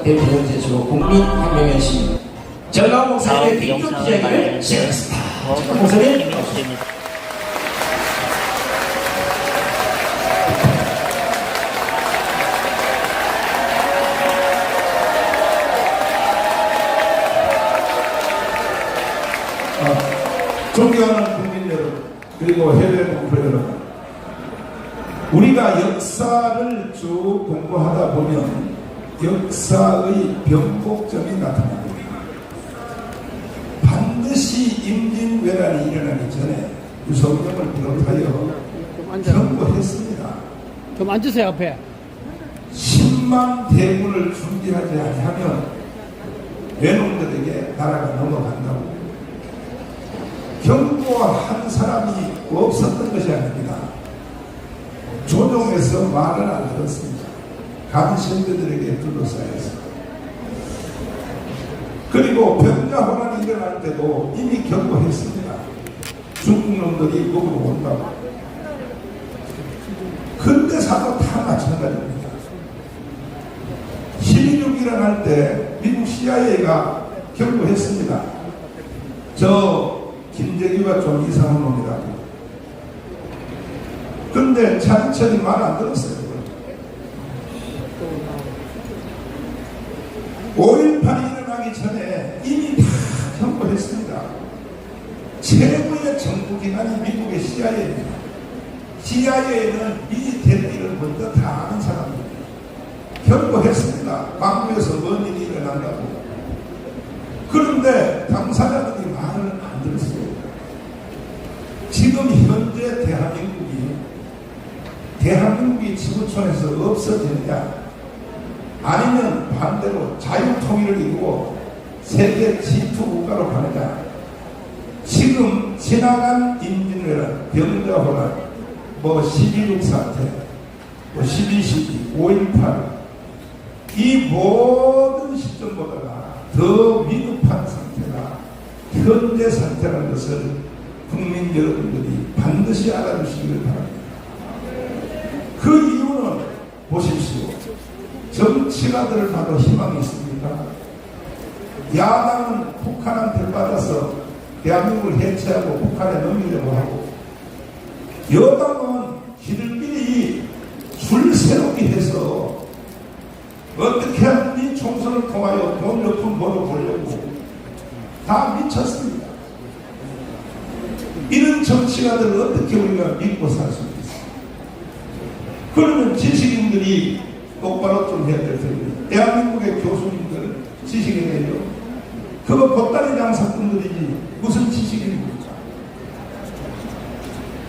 대표를 제치고 국민혁명의 시민 전라도 목사님의 긴급 기자회견을 시작하겠습니다. 목사님 존경하는 국민 여러분, 그리고 해외 동포 여러분, 우리가 역사를 쭉 공부하다 보면 역사의 변곡점이 나타납니다. 반드시 임진왜란이 일어나기 전에 유성룡을 비롯하여 경고했습니다. 좀 앉으세요. 앞에 10만 대군을 준비하지 아니하면 외놈들에게 나라가 넘어간다고 경고한 사람이 없었던 것이 아닙니다. 조정에서 말을 안 들었습니다. 간신들에게 둘러싸여서. 그리고 병자호란이 일어날 때도 이미 경고했습니다. 중국놈들이 목으로 온다고. 근대사도 다 마찬가지입니다. 12.6 일어날 때 미국 CIA가 경고했습니다. 저 김재규가 좀 이상한 놈이라고. 근데 차근차근 말 안 들었어요. 5.18이 일어나기 전에 이미 다 경고했습니다. 최고의 정부기관이 미국의 CIA입니다. CIA는 이 대리를 먼저 다 아는 사람입니다. 경고했습니다. 광주에서 뭔 일이 일어난다고. 그런데 당사자들이 말을 안 들었어요. 지금 현재 대한민국이 지구촌에서 없어지느냐, 아니면 반대로 자유통일을 이루고 세계 G2 국가로 가느냐. 지금 지나간 임진왜란, 병자호란, 12.6 사태, 12.12, 5.18 이 모든 시점보다가 더 위급한 상태가 현재 상태라는 것을 국민 여러분들이 반드시 알아주시기를 바랍니다. 그 이유는 보십시오. 정치가들을 봐도 희망이 있습니까? 야당은 북한한테 받아서 대한민국을 해체하고 북한에 넘기려고 하고, 여당은 지들끼리 줄 세우기 해서 어떻게 하든지 총선을 통하여 돈 몇 푼 벌어보려고 다 미쳤습니다. 이런 정치가들을 어떻게 우리가 믿고 살 수 있습니까? 그러면 지식인들이 똑바로 좀 해야 될 텐데, 대한민국의 교수님들 지식인이에요. 그거 보따리 장사꾼들이지 무슨 지식인입니까?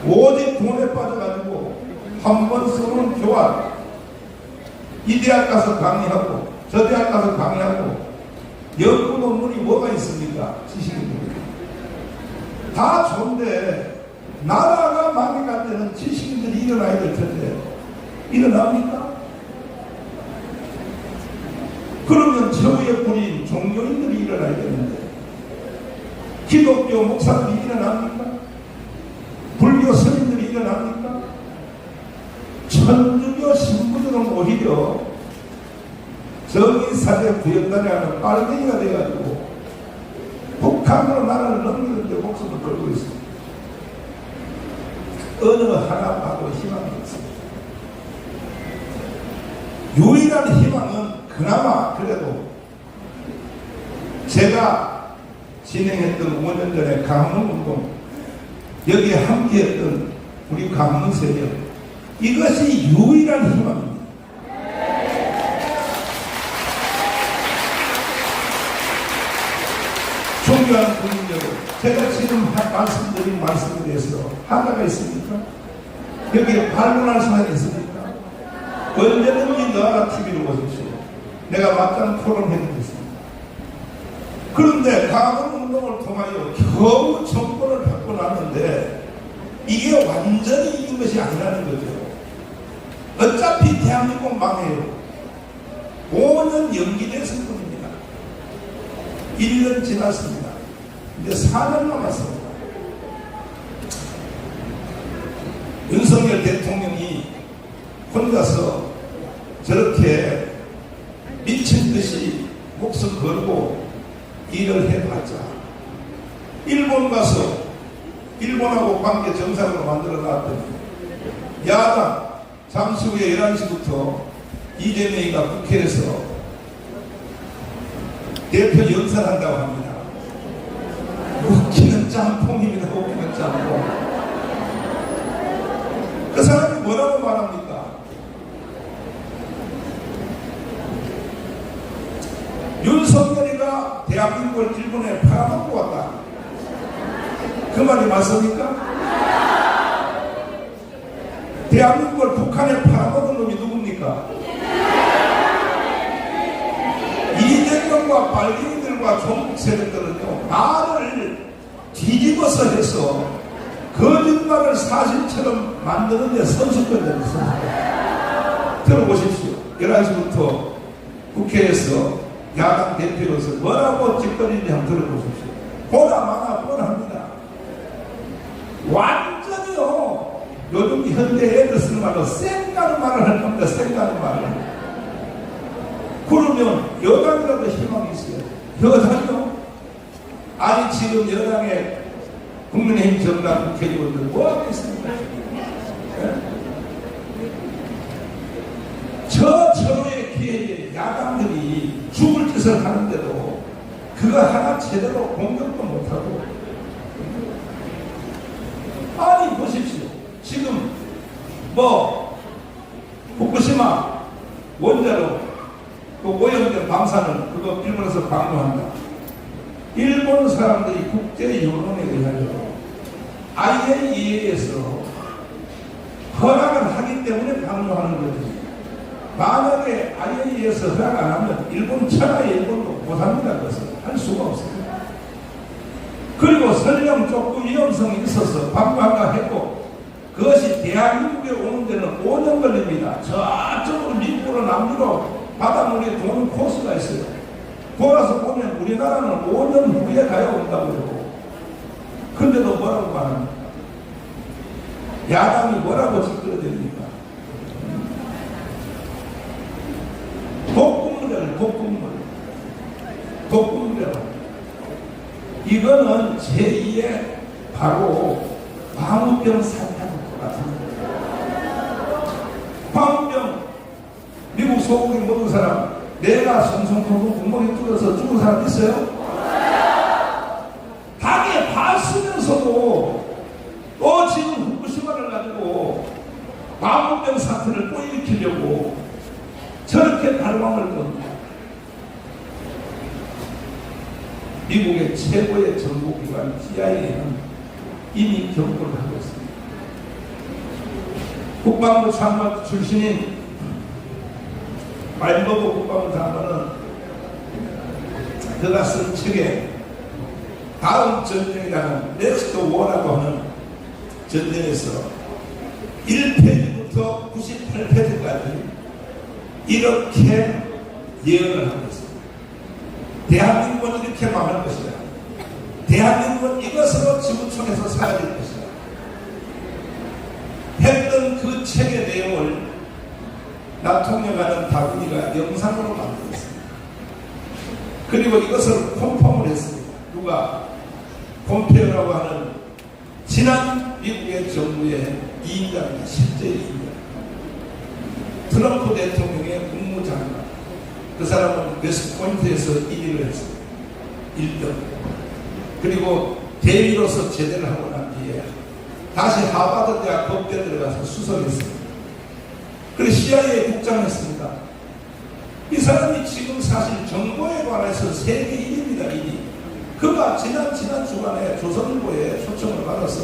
오직 돈에 빠져가지고 한 번 쏘는 교환, 이 대학 가서 강의하고 저 대학 가서 강의하고 연구 논문이 뭐가 있습니까? 지식인들이 다 좋은데, 나라가 망해갈 때는 지식인들이 일어나야 될 텐데 일어납니까? 그러면 저의 뿌린 종교인들이 일어나야 되는데 기독교 목사들이 일어납니까? 불교 스님들이 일어납니까? 천주교 신부들은 오히려 정의사제 구현단에 하는 빨갱이가 돼가지고 북한으로 나라를 넘기는데 목숨을 걸고 있습니다. 어느 하나 봐도 희망이 없습니다. 유일한 희망은 그나마 그래도 제가 진행했던 5년 전에 강문운동, 여기에 함께했던 우리 강문세력, 이것이 유일한 희망입니다. 존경하는 국민 여러분, 제가 지금 말씀드린 말씀에 대해서 하나가 있습니까? 여기에 반론할 사람이 있습니까? 언제든지 너나 TV를 보십시오. 내가 맞짱 토론해드리겠습니다. 그런데 강원운동을 통하여 겨우 정권을 받고 났는데 이게 완전히 이긴 것이 아니라는 거죠. 어차피 대한민국 망해요. 5년 연기됐을 뿐입니다. 1년 지났습니다. 이제 4년 남았습니다. 윤석열 대통령이 혼자서 저렇게 미쳐 미친 듯이 목숨 걸고 일을 해봤자 일본 가서 일본하고 관계 정상으로 만들어 놨더니 야당 잠시 후에 11시부터 이재명이가 국회에서 대표 연설한다고 합니다. 웃기는 짬뽕입니다. 웃기는 짬뽕. 그 사람이 뭐라고 말합니까? 윤석열이가 대한민국을 일본에 팔아먹고 왔다. 그 말이 맞습니까? 대한민국을 북한에 팔아먹은 놈이 누굽니까? 이재명과 빨갱이들과 종북 세력들은요, 말을 뒤집어서 해서 거짓말을 사실처럼 만드는 데 선수권자입니다. 선수권. 들어보십시오. 11시부터 국회에서 야당 대표로서 뭐라고 짓거리는지 한번 들어보십시오. 보다 많아 뻔합니다. 완전히요, 요즘 현대 애들 쓰는 말로 쌩가는 말을 할 겁니다. 쌩가는 말을. 그러면 여당이라도 희망이 있어요. 여당이요? 아니 지금 여당의 국민의힘 정당 국회의원들 뭐 하겠습니까? 네? 서로의 기회에 야당들이 죽을 짓을 하는데도 그거 하나 제대로 공격도 못하고. 아니 보십시오. 지금 뭐 후쿠시마 원자로 그 오염된 방사능 그거 일본에서 방류한다. 일본 사람들이 국제 여론에 의하여 IAEA에서 허락을 하기 때문에 방류하는 거지. 만약에 IAEA에서 허락 안 하면 일본 천하의 일본도 못합니다. 그것을 할 수가 없습니다. 그리고 설령 조금 위험성이 있어서 방류한다 했고 그것이 대한민국에 오는 데는 5년 걸립니다. 저쪽으로 미국으로 남미로 바닷물이 도는 코스가 있어요. 돌아서 보면 우리나라는 5년 후에 가야 온다고요. 근데도 뭐라고 말합니까? 야당이 뭐라고 짓거려댑니까? 독극물이라고. 이거는 제2의 바로 광우병 사태하고 똑같습니다. 광우병, 미국 소고기 먹은 사람, 내가 성성통통 구멍이 뚫어서 죽은 사람 있어요? 당에 봤으면서도 또 지금 후쿠시마를 가지고 광우병 사태를 또 일으키려고 저렇게 발광을 겁니다. 미국의 최고의 정보기관 CIA는 이미 경고를 하고 있습니다. 국방부 장관 출신인 말버그 국방부 장관은 그가 쓴 책에 다음 전쟁이라는 넥스트 워라고 하는 전쟁에서 1페이지부터 98페이지까지 이렇게 예언을 하고 있습니다. 대한민국은 이렇게 망할 것이다. 대한민국은 이것으로 지구촌에서 사라질 것이다. 했던 그 책의 내용을 나통령하는 다군이가 영상으로 만들었습니다. 그리고 이것을 콤펌을 했습니다. 누가? 폼페오라고 하는 지난 미국의 정부의 2인자입니다. 실제 2인자. 트럼프 대통령의 국무장관. 그 사람은 웨스트포인트에서 1위를 했습니다. 1등. 그리고 대위로서 제대를 하고 난 뒤에 다시 하버드 대학 법대 들어가서 수석했습니다. 그리고 CIA 국장했습니다. 이 사람이 지금 사실 정보에 관해서 세계 1위입니다. 1위. 그가 지난 주간에 조선일보에 초청을 받아서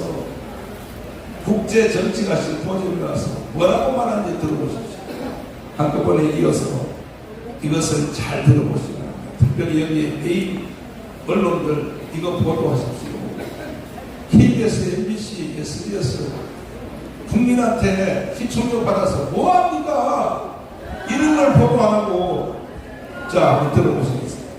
국제정치가 심포지엄에 와서 뭐라고 말하는지 들어보십시오. 한꺼번에 이어서 이것을 잘 들어보시기 바랍니다. 특별히 여기 메인 언론들 이거 보도하십시오. KBS, MBC, SBS 국민한테 시청료 받아서 뭐합니까? 이런 걸 보도 안 하고. 자, 한번 들어보시겠습니다.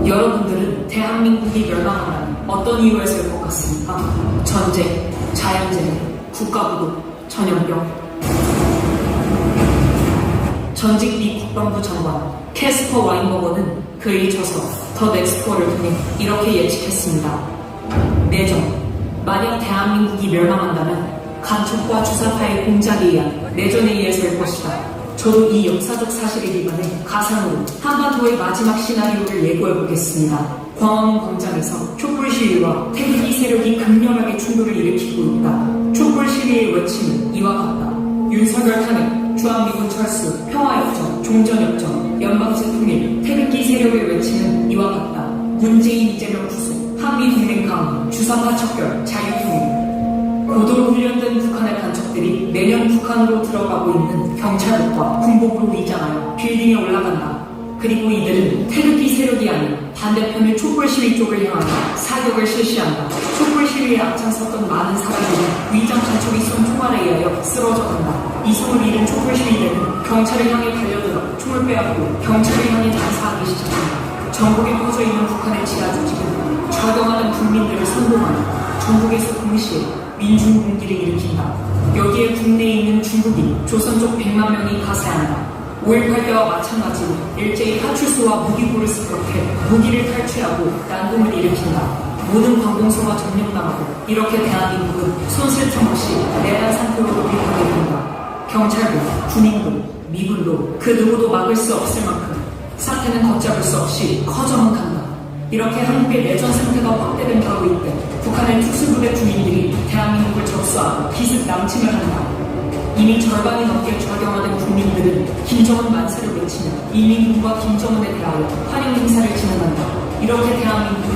여러분들은 대한민국이 멸망하면 어떤 이유가 있을 것 같습니까? 전쟁, 자연재해, 국가부도, 전염병. 전직 미 국방부 장관 캐스퍼 와인버거는 글을 쳐서 더 넥스트워를 통해 이렇게 예측했습니다. 내정. 만약 대한민국이 멸망한다면 간첩과 주사파의 공작에 의한 내전에 의해서일 것이다. 저도 이 역사적 사실에 기반해 가상으로 한반도의 마지막 시나리오를 예고해보겠습니다. 광화문 광장에서 촛불 시위와 태극기 세력이 극렬하게 충돌을 일으키고 있다. 촛불 시위의 외침은 이와 같다. 윤석열 탄핵, 주한미군 철수, 평화협정, 종전협정, 연방제 통일, 태극기 세력의 외침은 이와 같다. 문재인 이재명 구속, 한미동맹 강화, 주사파 척결, 자유통일. 고도로 훈련된 북한의 간첩들이 매년 북한으로 들어가고 있는 경찰국과 군복으로 위장하여 빌딩에 올라간다. 그리고 이들은 태극기 세력이 아닌 반대편의 촛불 시위 쪽을 향하여 사격을 실시한다. 촛불 시위에 앞장섰던 많은 사람들은 위장 간첩이 쏜 총알에 의하여 쓰러져 간다. 이성을 잃은 촛불 시위대는 경찰을 향해 달려들어 총을 빼앗고 경찰을 향해 난사하기 시작한다. 전국에 퍼져 있는 북한의 지하 조직은 좌경하는 국민들을 선동하는 전국에서 동시에 민중공기를 일으킨다. 여기에 국내에 있는 중국인, 조선족 100만 명이 가세한다. 5.18 때와 마찬가지로 일제히 파출소와 무기고를 습격해 무기를 탈취하고 난동을 일으킨다. 모든 관공서가 점령당하고 이렇게 대한민국은 손쓸 틈 없이 내란 상태로 돌입하게 된다. 경찰도, 군인도, 미군도 그 누구도 막을 수 없을 만큼 사태는 걷잡을 수 없이 커져만 간다. 이렇게 한국의 내전 상태가 확대된 바로 이때 북한의 특수부대 주민들이 대한민국을 접수하고 기습 남침을 한다. 이미 절반이 넘게 좌경화된 국민들은 김정은 만세를 외치며 인민군과 김정은에 대하여 환영 행사를 진행한다. 이렇게 대한민국은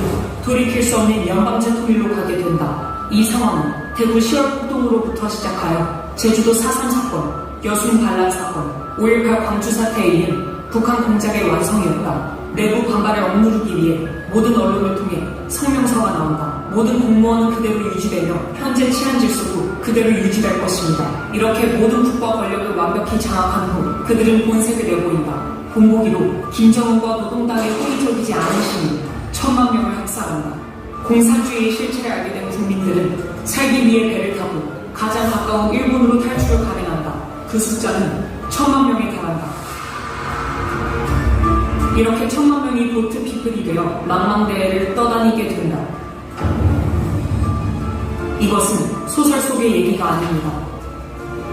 돌이킬 수 없는 연방제 통일로 가게 된다. 이 상황은 대구 10월 폭동으로부터 시작하여 제주도 4.3 사건, 여순 반란 사건, 5.18 광주 사태에 이은 북한 공작의 완성이었다. 내부 반발을 억누르기 위해 모든 언론을 통해 성명서가 나온다. 모든 공무원은 그대로 유지되며 현재 치안 질서도 그대로 유지될 것입니다. 이렇게 모든 국가 권력을 완벽히 장악한 후 그들은 본색을 내보인다. 본보기로 김정은과 노동당의 호의적이지 않은 시민 1000만 명을 학살한다. 공산주의의 실체를 알게 된 국민들은 살기 위해 배를 타고 가장 가까운 일본으로 탈출을 감행한다. 그 숫자는 1000만 명에 달한다. 이렇게 1000만 명이 보트 피플이 되어 망망대해를 떠다니게 된다. 이것은 소설 속의 얘기가 아닙니다.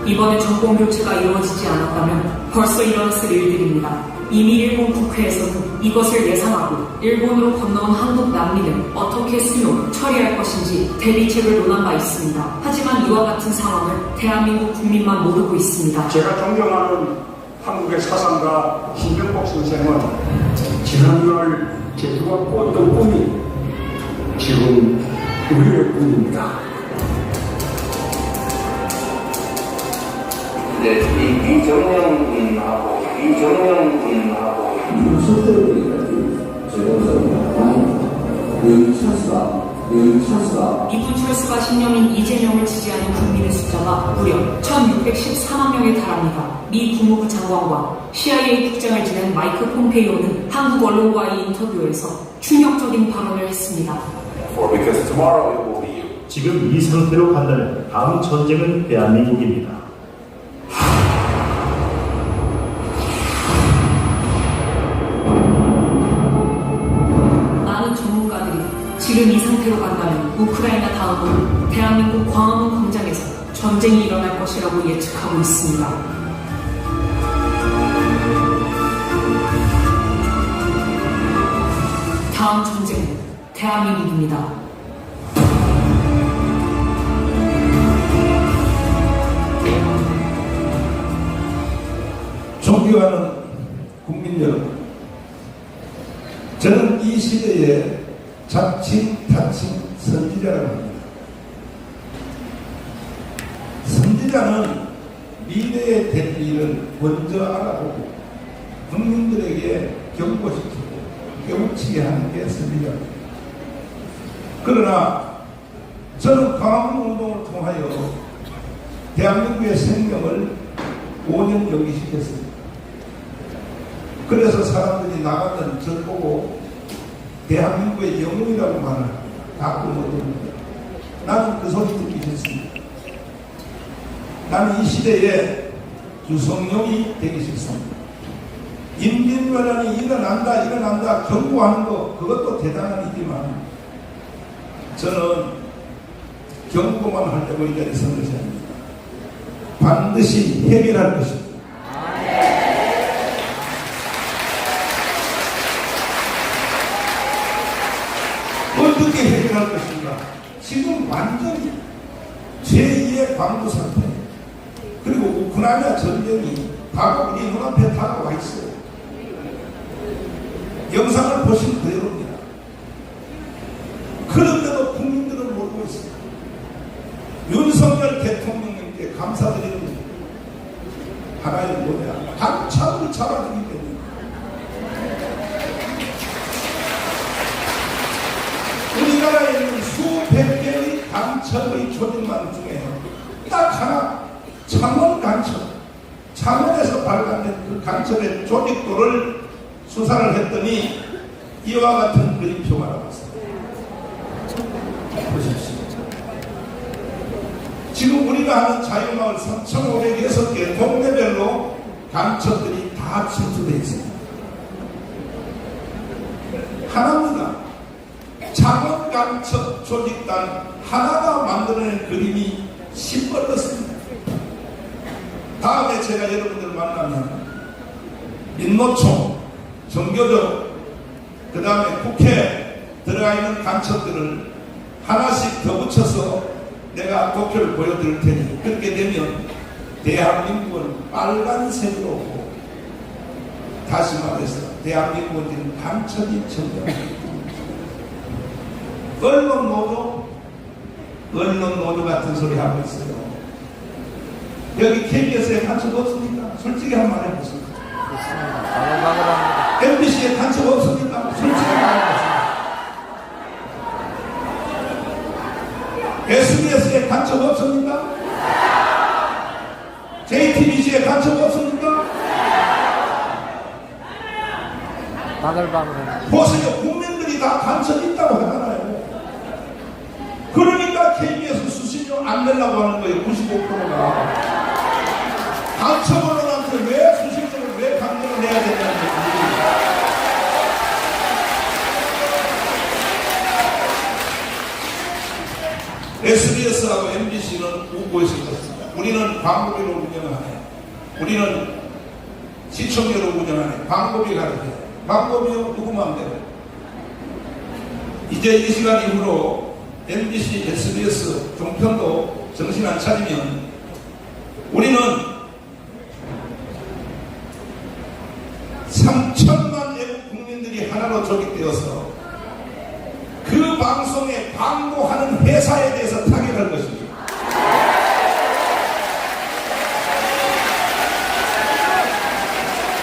이번에 정권 교체가 이루어지지 않았다면 벌써 일어났을 일들입니다. 이미 일본 국회에서는 이것을 예상하고 일본으로 건너온 한국 난민을 어떻게 수용, 처리할 것인지 대비책을 논한 바 있습니다. 하지만 이와 같은 상황을 대한민국 국민만 모르고 있습니다. 제가 존경하는 한국의 사상가 신병복 선생은 지난날 제주가 꿨던 꿈이 지금 우리의 꿈입니다. 이제 이 이정영 군하고 미군 철수가 신념인 이재명을 지지하는 국민의 숫자가 무려 1614만 명에 달합니다. 미 국무부 장관과 CIA 국장을 지낸 마이크 폼페이오는 한국 언론과의 인터뷰에서 충격적인 발언을 했습니다. 지금 이 상태로 간다면 다음 전쟁은 대한민국입니다. 많은 전문가들이 지금 이 상태로 간다면 우크라이나 다음으로 대한민국 광화문 광장에서 전쟁이 일어날 것이라고 예측하고 있습니다. 다음 전쟁은 대한민국입니다. 존경하는 국민 여러분, 저는 이 시대의 자칭 타칭 선지자라고 합니다. 선지자는 미래의 될 일을 먼저 알아보고 국민들에게 경고시키고 깨우치게 하는 게 선지자입니다. 그러나 저는 광화문 운동을 통하여 대한민국의 생명을 5년 연기시켰습니다. 그래서 사람들이 나가면 저 보고 대한민국의 영웅이라고 말을 가끔 얻습니다. 나는 그 소리 듣기 싫습니다. 나는 이 시대에 유성룡이 되기 싫습니다. 인민변란이 일어난다 경고하는 거 그것도 대단한 일이지만 저는 경고만 하려고 이 자리에 선 것이 아닙니다. 반드시 해결할 것입니다. 어떻게 해결할 것인가? 지금 완전히 제2의 광부 상태, 그리고 우크라이나 전쟁이 바로 우리 눈앞에 다가와 있어요. 영상을 보시면 그대로입니다. 그런데도 국민들은 모르고 있습니다. 윤석열 대통령님께 감사드리는 하나의 뭐냐, 한참을 잡아주기 때문에. 우리나라에 있는 수백 개의 간첩의 조직망 중에 딱 하나, 창원 간첩, 창원에서 발간된 그 간첩의 조직도를 수사를 했더니 이와 같은 그림표가 나왔습니다. 보십시오. 지금 우리가 하는 자유마을 3,506개 동네별로 간첩들이 다 침투되어 있습니다. 하나입니다. 창원 간첩 조직단 하나가 만들어낸 그림이 시뻘겋습니다. 다음에 제가 여러분들 만나면 민노총, 정교조, 그 다음에 국회 들어가 있는 간첩들을 하나씩 더 붙여서 내가 도표를 보여드릴 테니 그렇게 되면 대한민국은 빨간색으로 오고, 다시 말해서 대한민국은 지금 간첩이 전쟁입니다. 언론 노조 같은 소리 하고 있어요. 여기 KBS에 간첩 없습니까? 솔직히 한 말 해보세요. MBC에 간첩 없습니까? 솔직히 말해보세요. SBS에 간첩 없습니까? JTBC에 간첩 없습니까? 보세요. 국민들이 다 간첩 있다고 하잖아요. 그러니까 KBS 수신료 안 내려고 하는 거예요. 95%가. 간첩언론한테 왜 수신료를 왜 강제로 내야 되냐는 얘기. SBS하고 MBC는 우고에서 있었습니다. 우리는 광고비로 운영하네. 우리는 시청료로 운영하네. 광고비가 이렇게. 광고비요 누구 마음대로. 이제 이 시간 이후로 MBC, SBS, 종편도 정신 안 차리면 우리는 3천만 외국 국민들이 하나로 조직되어서 그 방송에 광고하는 회사에 대해서 타격할 것입니다.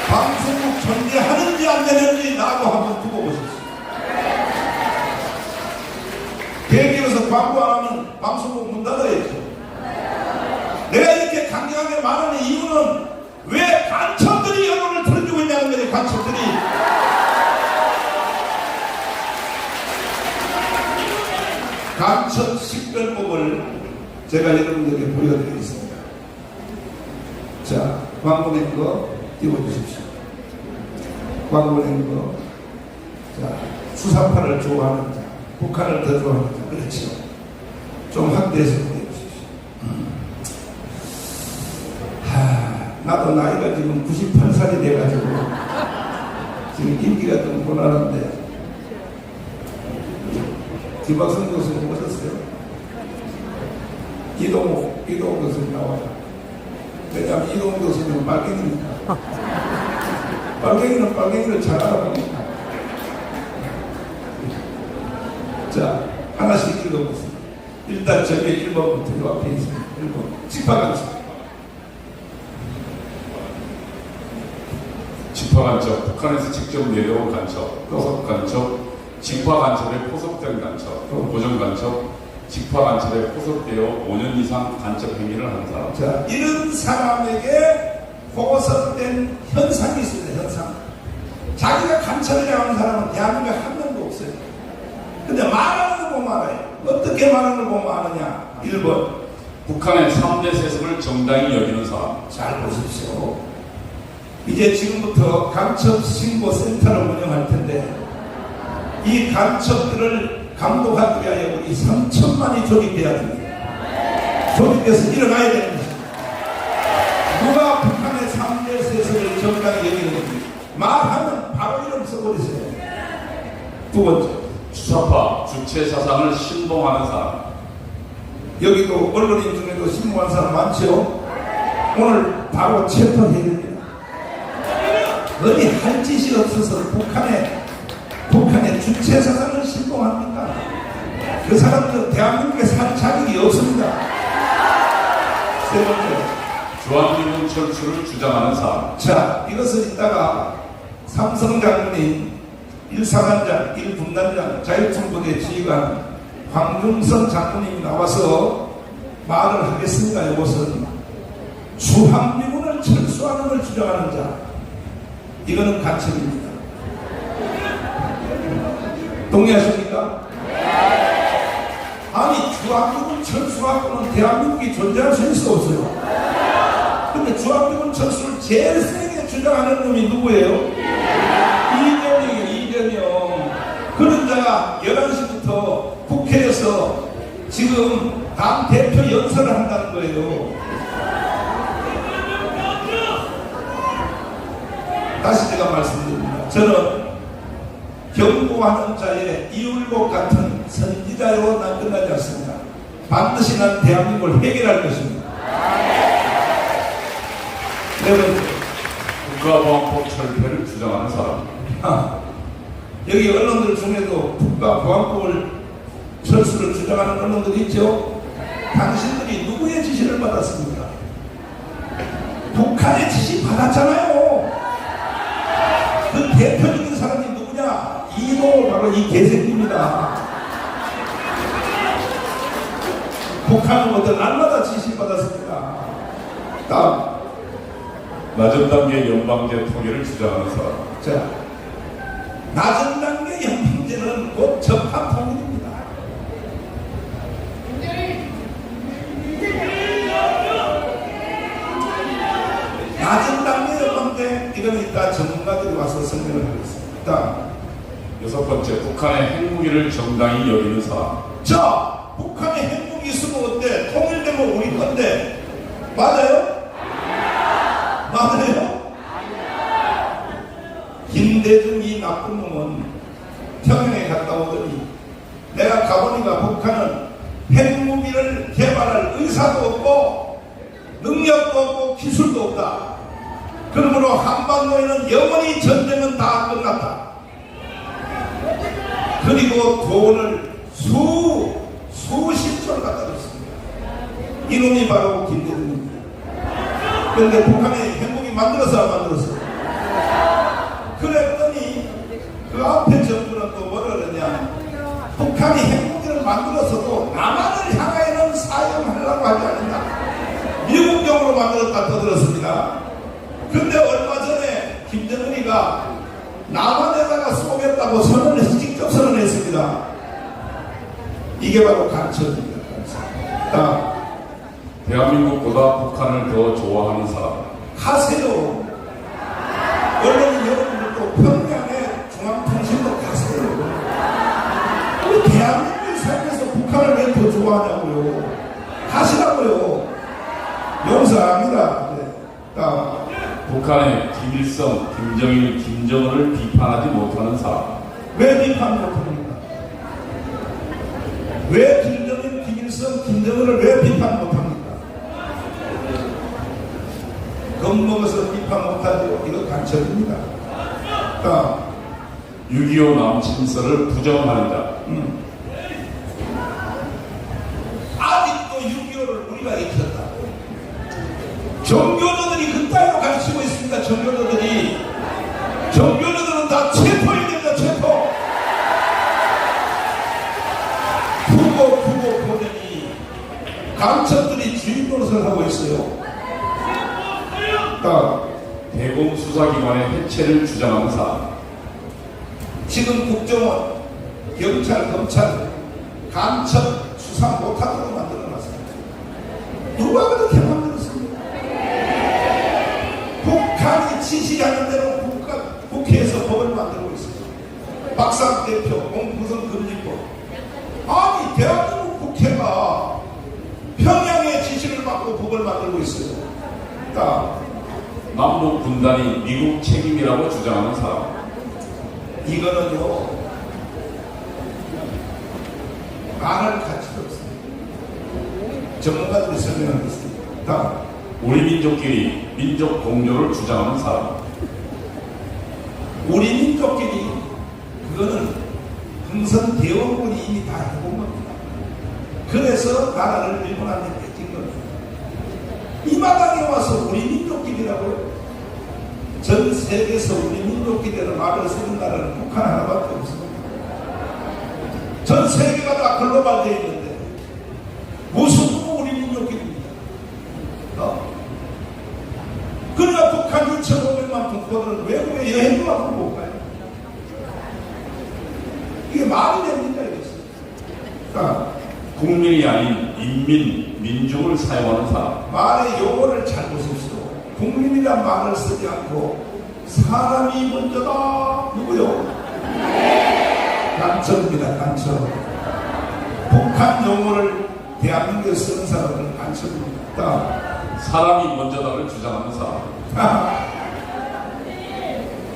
방송국 존재하는지 안 되는지 나도 한번 두고 보십시오. 대기업에서 광고 안 하면 방송국 문 닫아야죠. 내가 이렇게 강경하게 말하는 이유는 왜 간첩들이 여론을 틀어주고 있냐는 거예요. 간첩들이. 간첩 식별법을 제가 여러분들에게 보여드리겠습니다. 자, 광고 낸 거 띄워주십시오. 광고 낸 거. 자, 수사파를 좋아하는 자, 북한을 더 좋아하는 자, 그렇죠. 좀 확대해서 보여주십시오. 나도 나이가 지금 98살이 돼가지고 지금 인기가 좀 고난한데, 김학선 교수님 오셨어요? 이동호 교수님 나와요. 왜냐하면 이동호 교수님은 빨갱이니까. 빨갱이는 빨갱이를 잘 알아봅니다. 자, 하나씩 읽어보세요. 일단 저게 1번부터 요 앞에 있습니다. 1번. 집화간첩. 집화간첩, 북한에서 직접 내려온 간첩, 포섭간첩, 직화간첩에 포섭된 간첩, 고정간첩, 직화간첩에 포섭되어 5년 이상 간첩 행위를 하는 사람. 자, 이런 사람에게 포섭된 현상이 있습니다. 현상. 자기가 간첩이라고 하는 사람은 대한민국에 한 명도 없어요. 근데 말하는 거 보면 알아요. 어떻게 말하는 걸 보면 아느냐. 1번. 북한의 3대 세습을 정당히 여기는 사람. 잘 보십시오. 이제 지금부터 간첩 신고 센터를 운영할 텐데 이 간첩들을 감독하기 위하여 우리 3천만이 조직돼야 됩니다. 조직돼서 일어나야 되는 것입니다. 누가 북한의 3대 세력을 정당히 여기는 겁니다. 말하면 바로 이름 써버리세요. 두 번째, 주사파 주체 사상을 신봉하는 사람. 여기도 언론인 중에도 신고한 사람 많죠? 오늘 바로 체포해야 됩니다. 어디 할 짓이 없어서 북한의 주체 사상을 신봉합니까? 그 사람들은 대한민국에 살 자격이 없습니다. 세 번째, 주한미군 철수를 주장하는 사람. 자, 이것은 이따가 삼성 장군인 1사단장, 1분단장, 자유총부대 지휘관 황중선 장군님이 나와서 말을 하겠습니다. 이것은 주한미군을 철수하는 걸 주장하는 자, 이거는 간첩입니다. 동의하십니까? 아니, 주한미군 철수하고는 대한민국이 존재할 수 있어 없어요? 근데 주한미군 철수를 제일 세게 주장하는 놈이 누구예요? 이재명이에요. 이재명. 그런 자가 11시부터 국회에서 지금 당 대표 연설을 한다는 거예요. 다시 제가 말씀드립니다. 저는 경고하는 자의 이울곡 같은 선지자로 난 끝나지 않습니다. 반드시 난 대한민국을 해결할 것입니다. 네 번째, 국가보안법 철폐를 주장하는 사람. 여기 언론들 중에도 국가보안법을 철수를 주장하는 언론들이 있죠. 당신들이 누구의 지시를 받았습니까? 북한의 지시 받았잖아요. 그 대표적인 사람이 누구냐? 이도 바로 이 개새끼입니다. 북한으로부터 날마다 지시 받았습니다. 다음, 낮은 단계 연방제 통일을 주장하는 사람. 자, 낮은 단계 연방제는 곧 적합 통일입니다. 낮은 단계 연방제, 이건 이따 전문가들이 와서 설명을 하겠습니다. 여섯 번째, 북한의 핵무기를 정당히 여기는 사람. 자, 북한에 핵무기 있으면 어때? 통일되면 우리 건데. 맞아요? 맞아요? 김대중 이 나쁜 놈은 평양에 갔다 오더니 내가 가보니까 북한은 핵무기를 개발할 의사도 없고 능력도 없고 기술도 없다. 그러므로 한반도에는 영원히 전쟁은 다 끝났다. 그리고 돈을 수십조를 갖다 줬습니다. 이놈이 바로 김대중입니다. 그런데 북한에 핵무기 만들어서 안 만들었어요. 그랬더니 그 앞에 정부는 또 뭐라 그러냐, 북한이 핵무기를 만들어서도 남한을 향하여는 사용하려고 하지 않는다. 미국용으로 만들었다 떠들었습니다. 근데 얼마 전에 김정은이가 남한에다가 쏘겠다고 선언해서 직접 선언했습니다. 이게 바로 간첩입니다. 간첩. 대한민국보다 북한을 더 좋아하는 사람. 하세요. 언론인 여러분들도 평양에 중앙통신도 가세요. 우리 대한민국 살면서 북한을 왜 더 좋아하냐고요. 하시라고요. 용서합니다. 네. 다음. 북한의 김일성, 김정일, 김정은을 비판하지 못하는 사람. 왜 비판 못합니까? 왜 김정일, 김일성, 김정은을 왜 비판 못합니까? 겁먹어서 비판 못하죠. 이거 간첩입니다. 6.25 남침설을 부정하는 자. 아직도 6.25를 우리가 익혔다. 정교조들이 그따위로 가르치고 있습니다. 정교조들이. 정교조들은 다 체포해야 됩니다. 체포. 부고 보내니 간첩들이 주인 노릇을 하고 있어요. 대공 수사기관의 해체를 주장하는 사람. 지금 국정원, 경찰, 검찰 간첩 수사 못하도록 만들어놨습니다. 누가 그렇게 만들었습니까? 북한이 지시하는 대로 국회에서 법을 만들고 있어요. 박상 대표, 공무선 금지법. 아니, 대한민국 국회가 평양의 지시를 받고 법을 만들고 있어요. 딱. 남북 분단이 미국 책임이라고 주장하는 사람. 이거는요, 말할 가치도 없습니다. 전문가들이 설명하겠습니다. 다음. 우리 민족끼리 민족 공조를 주장하는 사람. 우리 민족끼리 그거는 흥선 대원군이 이미 다 해본 겁니다. 그래서 나라를 일본한테 뺏긴 겁니다. 이 마당에 와서 우리 민족끼리라고요? 전 세계에서 우리 민족끼리라는 말을 쓰는 나라는 북한 하나밖에 없습니다. 전 세계가 다 글로벌되어 있는데 무슨 우리 민족끼리입니다. 그러나 북한 2,500만 동포들은 외국에 여행도 하고 못 가요. 이게 말이 됩니까? 이랬어요. 국민이 아닌 인민, 민족을 사용하는 사람. 말의 용어를 잘 보십시오. 국민이란 말을 쓰지 않고 사람이 먼저다. 누구요? 간첩입니다. 간첩. 북한 용어를 대한민국에 쓰는 사람은 간첩입니다. 사람이 먼저다를 주장하는 사람.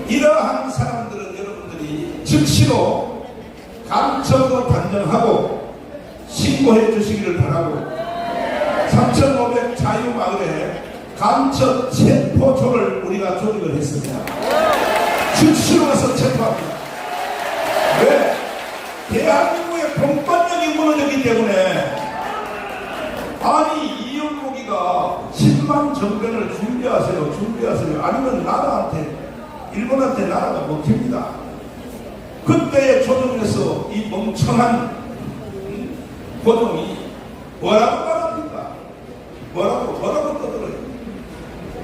이러한 사람들은 여러분들이 즉시로 간첩으로 단정하고 신고해 주시기를 바라고 3,500 자유마을에 간첩 체포조를 우리가 조직을 했습니다. 즉시로 가서 체포합니다. 왜? 대한민국의 공권력이 무너졌기 때문에. 아니, 이영국이가 10만 정변을 준비하세요. 아니면 나라한테, 일본한테 나라가 먹힙니다. 그때의 조정에서 이 멍청한 고종이 뭐라고 말합니까? 뭐라고 떠들어요?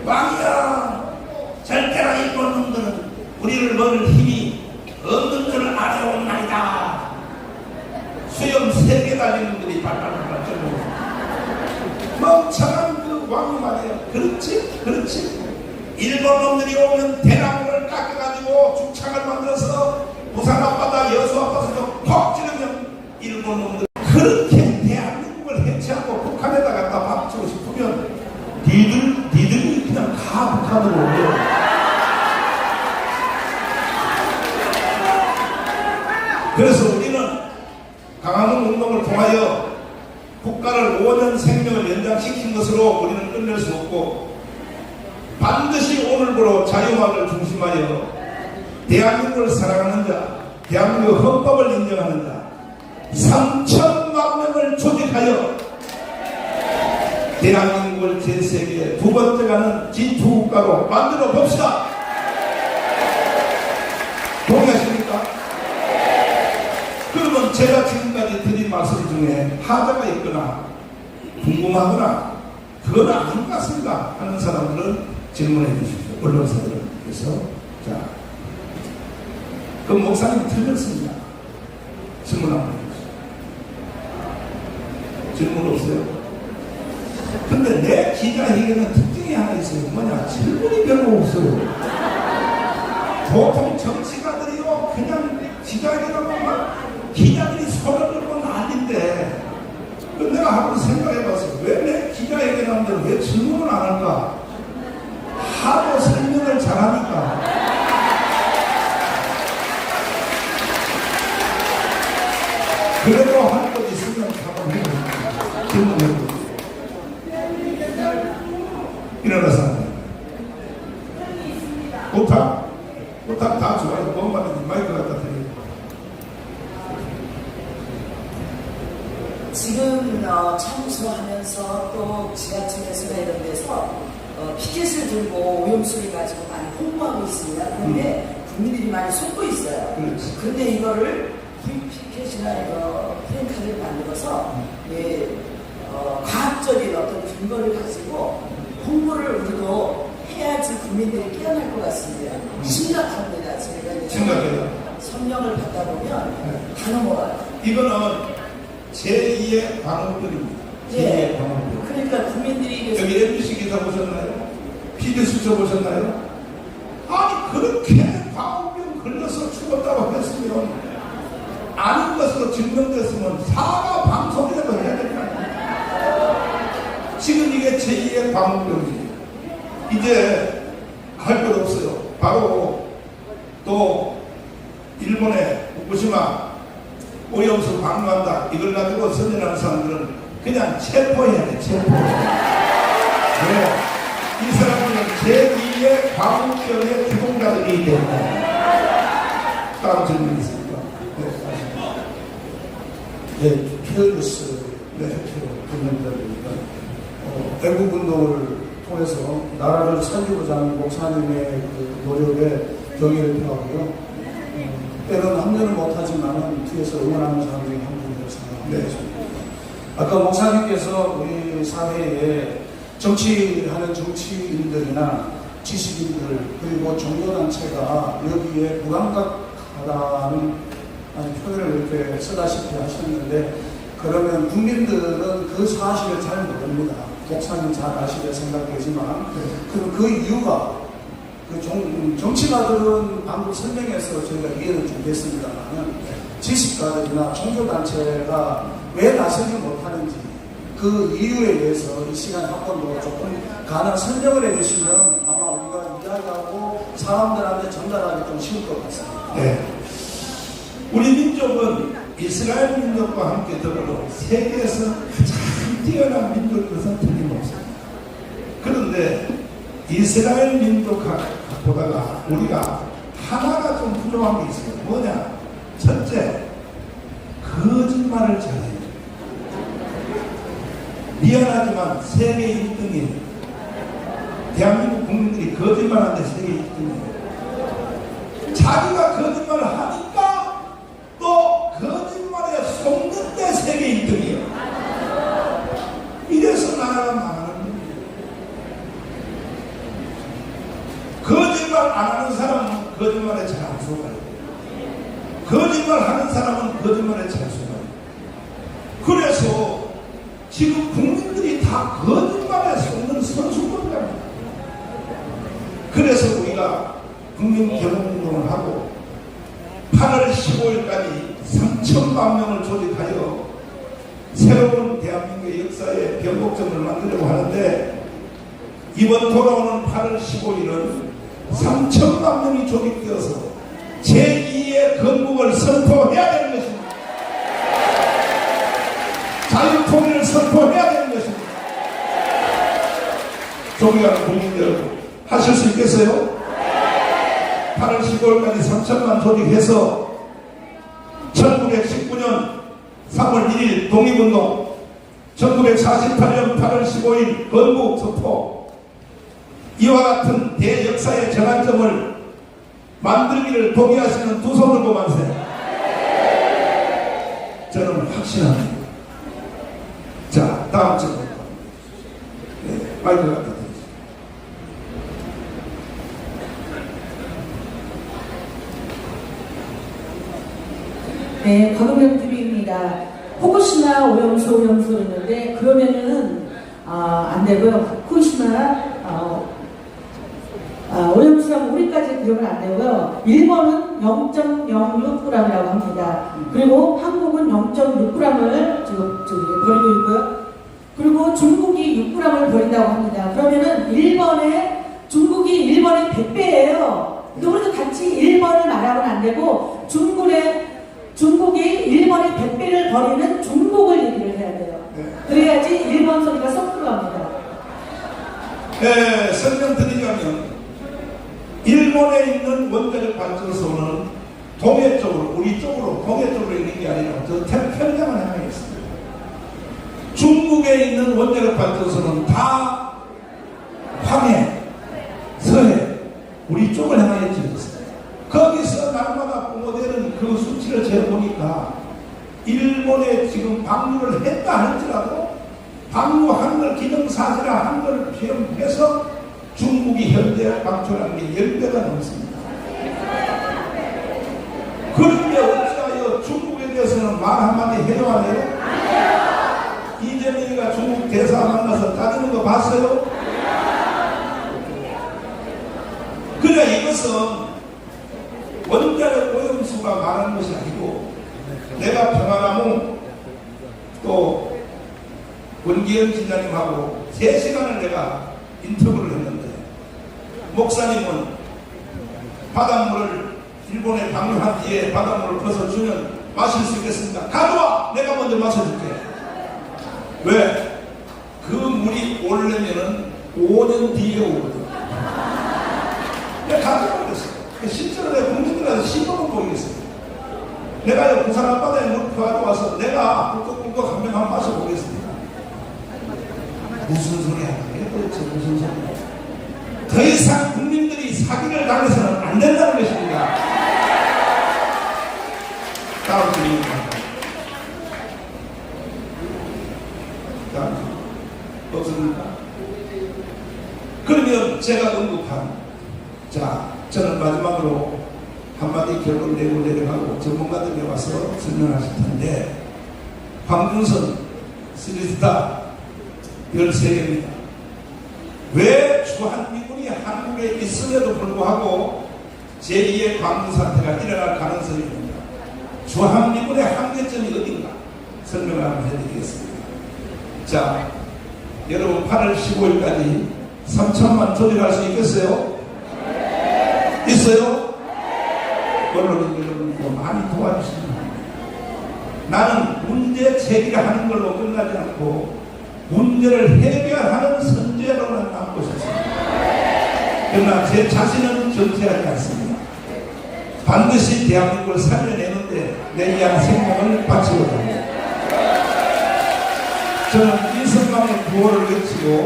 왕이야, 절대로 일본 놈들은 우리를 먹을 힘이 없는 줄 알아온나이다. 수염 3개 달린 놈들이 발발발발 쪄고 멍청한 그 왕이 말이에요. 그렇지. 일본 놈들이 오면 대나무를 깎아가지고 죽창을 만들어서 부산 앞바다 여수 앞바다에서 퍽 찌르면 일본 놈들 그렇게 대한민국을 해체하고 북한에다 갖다 박치고 싶으면 니들이 그냥 가 북한으로 오면 그래서 우리는 강화도 운동을 통하여 국가를 5년 생명을 연장시킨 것으로 우리는 끝낼 수 없고 반드시 오늘부로 자유마을을 중심하여 대한민국을 사랑하는 자, 대한민국 헌법을 인정하는 자 3,000만 명을 조직하여 대한민국을 제3의 두 번째 가는 진투국가로 만들어 봅시다. 동의하십니까? 그러면 제가 지금까지 드린 말씀 중에 하자가 있거나 궁금하거나 그건 아닌 것 같습니다 하는 사람들은 질문해 주십시오. 언론사들은. 그래서 자, 그 목사님 틀렸습니다. 질문 한번 해주세요. 질문 없어요? 근데 내 기자회견은 특징이 하나 있어요. 뭐냐? 질문이 별로 없어요. 보통 정치가들이요 그냥 기자회견하면 막 기자들이 손을 들고 난리인데 내가 한번 생각해봤어요. 왜 내 기자회견하는데 왜 질문을 안 할까? 하도 설명을 잘하니까. 그래도 할 것 있으면 한번 해보세요. 질문해보세요. 일어나서 합니다. 부탁 다 좋아요. 뭔 마이크 갖다 드려요. 지금 청소하면서 또 지하철에서나 이런 데서 피켓을 들고 오염수를 가지고 많이 홍보하고 있습니다. 그런데 국민들이 많이 속고 있어요. 그런데 이거를 피켓이나 이거 프랜카드를 만들어서 과학적인 어떤 근거를 가지고 홍보를 우리도 해야지 국민들이 깨어날 것 같습니다. 심각합니다. 제가 심각해요. 성명을 받다 보면 다 넘어가요. 이거는 제2의 방어법입니다. 제2의 방어법. 그러니까 국민들이 여기 MBC 기사 보셨나요? PD 수첩 보셨나요? 그렇게 광우병 걸려서 죽었다고 했으면 아닌 것으로 증명됐으면 사과 방송이라도 해야 될 거 아니에요. 지금 이게 제2의 광우병이에요. 이제 할 것 없어요. 바로 또 일본의 후쿠시마 오염수 방류한다 이걸 가지고 선전하는 사람들은 그냥 체포해야 돼. 체포. 네. 이 사람들은 제2의 광우병의 주동자들이기 때문에. 다음 질문 있습니다. 네, 피어뉴스 국민들입니다. 애국 운동을 통해서 나라를 살리고자 하는 목사님의 그 노력에 경의를 표하고요. 때로는 합류는 못하지만 뒤에서 응원하는 사람 중에 한 분이라고 생각합니다. 아까 목사님께서 우리 사회에 정치하는 정치인들이나 지식인들 그리고 종교단체가 여기에 무감각하다는 표현을 이렇게 쓰다시피 하셨는데 그러면 국민들은 그 사실을 잘 모릅니다. 목사님 잘 아시려 생각되지만 그 이유가 정치가들은 방금 설명해서 저희가 이해는 좀 됐습니다만 지식가들이나 종교단체가 왜 나서지 못하는지 그 이유에 대해서 이 시간 한 번 더 조금 가능 설명을 해주시면 아마 우리가 이야기하고 사람들한테 전달하기 좀 쉬울 것 같습니다. 네. 우리 민족은 이스라엘 민족과 함께 더불어 세계에서 가장 뛰어난 민족인 것은 틀림없습니다. 그런데 이스라엘 민족보다가 우리가 하나가 좀 부족한 게 있어요. 뭐냐? 첫째, 거짓말을 잘해요. 미안하지만 세계 1등이에요. 대한민국 국민들이 거짓말하는데 세계 1등이에요. 자기가 거짓말을 하니까 또 거짓말에 속는데 세계 1등이에요. 이래서 나라가 망하는 거예요. 거짓말 안 하는 사람은 거짓말에 잘 안 속아요. 거짓말 하는 사람은 거짓말에 잘 속아요. 그래서 지금 국민들이 다 거짓말에 속는 선수권이랍니다. 그래서 우리가 국민개몽운동을 하고 8월 15일까지 3천만 명을 조직하여 새로운 대한민국의 역사의 변곡점을 만들려고 하는데 이번 돌아오는 8월 15일은 3천만 명이 조직되어서 제2의 건국을 선포해야 되는 것입니다. 자유통일을 선포해야 되는 것입니다. 존경하는 국민 여러분, 하실 수 있겠어요? 8월 15일까지 3천만 조직해서 1919년 3월 1일 독립운동, 1948년 8월 15일 건국 선포, 이와 같은 대역사의 전환점을 만들기를 동의하시는 두 손을 모아주세요. 저는 확신합니다. 자, 다음 질문. 네, 마이크 갖다 드리겠습니다. 네, 박은경 TV입니다. 후쿠시마 오염수 그러는데 그러면은 안 되고요. 후쿠시마 오염수라고 우리까지 그러면 안 되고요. 일본은 0.06g이라고 합니다. 그리고 한국은 0.6g을 지금 버리고 있고요. 그리고 중국이 6g을 버린다고 합니다. 그러면은 중국이 일본의 100배예요. 우리도 같이 일본을 말하고는 안 되고 중국이 일본의 100배를 버리는 중국을 얘기를 해야 돼요. 그래야지 일본 소리가 쏙 들어갑니다. 네, 설명드리자면 일본에 있는 원자력 발전소는 동해 쪽으로, 우리 쪽으로, 동해 쪽으로 있는 게 아니라 저 태평양을 향해 있습니다. 중국에 있는 원자력 발전소는 다 황해, 서해, 우리 쪽을 향해 지었습니다. 거기서 날마다 뿜어대는 그 수치를 재보니까 일본에 지금 방류를 했다 할지라도 방류한 걸 기념사실화한 걸 표현해서 중국이 현재 방출한 게 10배가 넘습니다. 그런데 어찌하여 중국에 대해서는 말 한마디 해요 안 해요? 이재명이가 중국 대사 만나서 따지는 거 봤어요? 그래 이것은 내가 평화나무 또 권기현 기자님하고 3시간을 내가 인터뷰를 했는데 목사님은 바닷물을 일본에 방문한 뒤에 바닷물을 벗어주면 마실 수 있겠습니까? 가져와! 내가 먼저 마셔줄게. 왜? 그 물이 오려면은 5년 뒤에 오거든. 내가 가져와 그랬어요. 실제로 내가 국민들한테 시범을 보이겠습니다. 내가 부산 앞바다에 물 가져와서 내가 꿀꺽꿀꺽 한 병 한번 마셔보겠습니다. 무슨 소리 하는 거예요? 도대체 무슨 소리야? 더 이상 국민들이 사기를 당해서는 안 된다는 것입니다. 다음 질문입니다. 없습니까? 그러면 제가 언급한, 자, 저는 마지막으로 한마디 결론 내고 내려가고 전문가들이 와서 설명하실 텐데, 황준선 스리스타 13개입니다. 왜 주한미군이 한국에 있음에도 불구하고 제2의 광주 사태가 일어날 가능성이 있는가? 주한미군의 한계점이 어딘가? 설명을 한번 해드리겠습니다. 자, 여러분 8월 15일까지 3천만 조직할 수 있겠어요? 있어요? 언론인 여러분도 많이 도와주십니다. 나는 문제 제기를 하는 걸로 끝나지 않고 문제를 해결하는 선제로는 남고 싶습니다. 그러나 제 자신은 존재하지 않습니다. 반드시 대한민국을 살려내는데 내 위한 생명을 바치고자 합니다. 저는 이승만의 구호를 외치고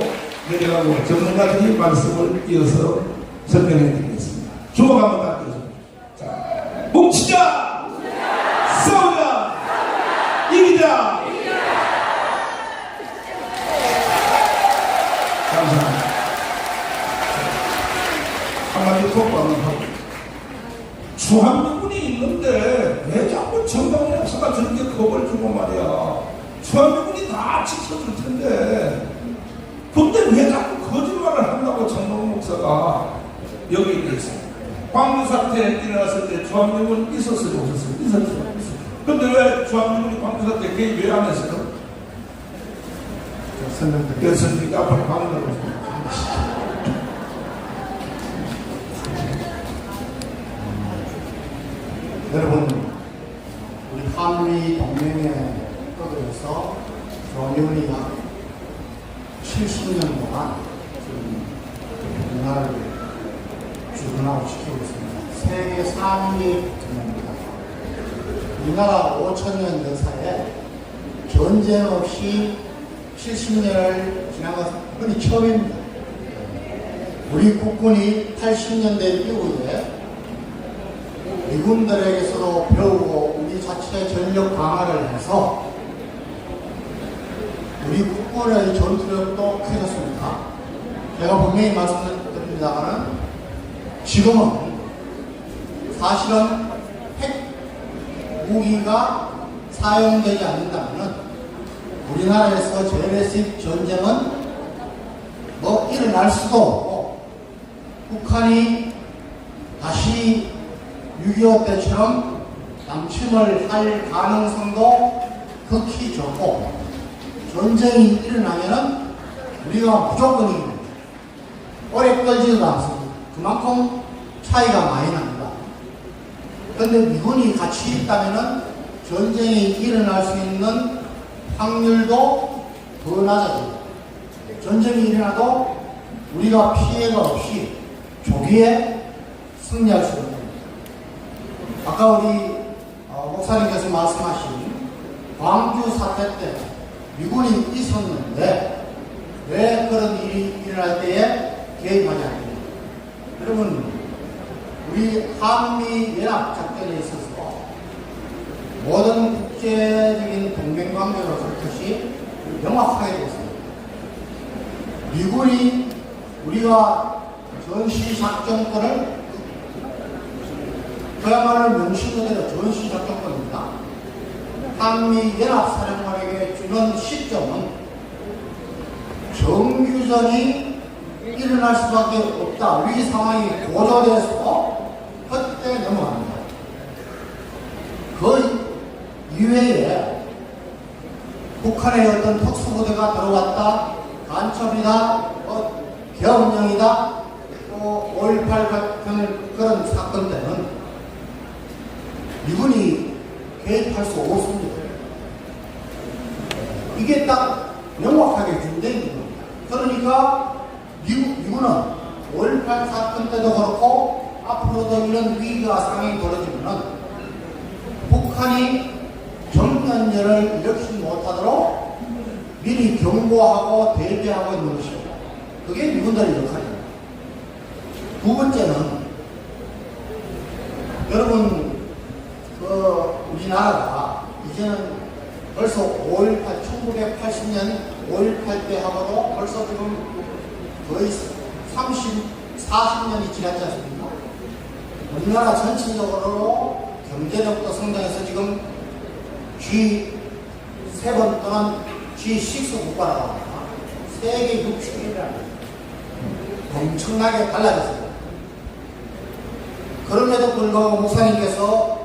내려가고 전문가들이 말씀을 이어서 설명해 드리겠습니다. 주먹 한번 딱 띄워줍니다. 자, 뭉치자! 싸우자! 이기자! 감사합니다. 한마디 토크 한번 하고. 주한미군이 있는데 왜 자꾸 정강훈 목사가 저렇게 겁을 주고 말이야. 주한미군이 다 지켜줄 텐데 근데 왜 자꾸 거짓말을 한다고 정강훈 목사가 여기 있습니다. 광주 사태 일어났을 때 주한미군 있었어요? 없었어요? 있었어요. 근데 왜 주한미군이 광주 사태 개입 왜 안 했어요? 설명드리겠습니다. 앞으로 방문하고 있습니다. 여러분, 우리 한미 동맹에 떠들어서 조원이 약 70년 동안 지금 우리나라를 주둔하고 지키고 있습니다. 세계 3위 국가입니다. 우리나라 5천년 역사에 전쟁 없이 70년을 지난 것은 그건 처음입니다. 우리 국군이 80년대 이후에 미군들에게서도 배우고 우리 자체 전력 강화를 해서 우리 국군의 전투력도 커졌습니다. 제가 분명히 말씀드립니다만 지금은 사실은 핵 무기가 사용되지 않는다면 우리나라에서 재래식 전쟁은 뭐 일어날 수도 없고 북한이 다시 6.25 때처럼 남침을 할 가능성도 극히 적고 전쟁이 일어나면은 우리가 무조건 이깁니다. 오래 끌지도 않습니다. 그만큼 차이가 많이 납니다. 그런데 미군이 같이 있다면은 전쟁이 일어날 수 있는 확률도 더 낮아집니다. 전쟁이 일어나도 우리가 피해가 없이 조기에 승리할 수 있습니다. 아까 우리 목사님께서 말씀하신 광주 사태 때 미군이 있었는데 왜 그런 일이 일어날 때에 개입하지 않습니까? 여러분, 우리 한미연합 작전에 있어서 모든 국제적인 동맹관계로 그렇듯이 명확하게 되었습니다. 미군이 우리가 전시작전권을 그야말로 명시그대로 전시작전권입니다. 한미연합사령관에게 주는 시점은 정규전이 일어날 수밖에 없다. 위기 상황이 고조돼서 그때 넘어갑니다. 그 이외에 북한의 어떤 특수부대가 들어왔다, 간첩이다, 계엄령이다, 또 5.18 같은 그런 사건 때는 미군이 개입할 수 없습니다. 이게 딱 명확하게 준비된 겁니다. 그러니까 미군은 5.18 사건 때도 그렇고 앞으로도 이런 위기가 상황이 벌어지면 북한이 정면전을 일으키지 못하도록 미리 경고하고 대비하고 있는 것입니다. 그게 미군들의 역할입니다. 두 번째는 여러분 우리나라가 이제는 벌써 5.18 1980년 5.18 때하고도 벌써 지금 거의 40년이 지났지 않습니까? 우리나라 전체적으로 경제력도 성장해서 지금 G7 또는 G6 국가라고 합니다. 세계 6위라는 엄청나게 달라졌습니다. 그럼에도 불구하고 목사님께서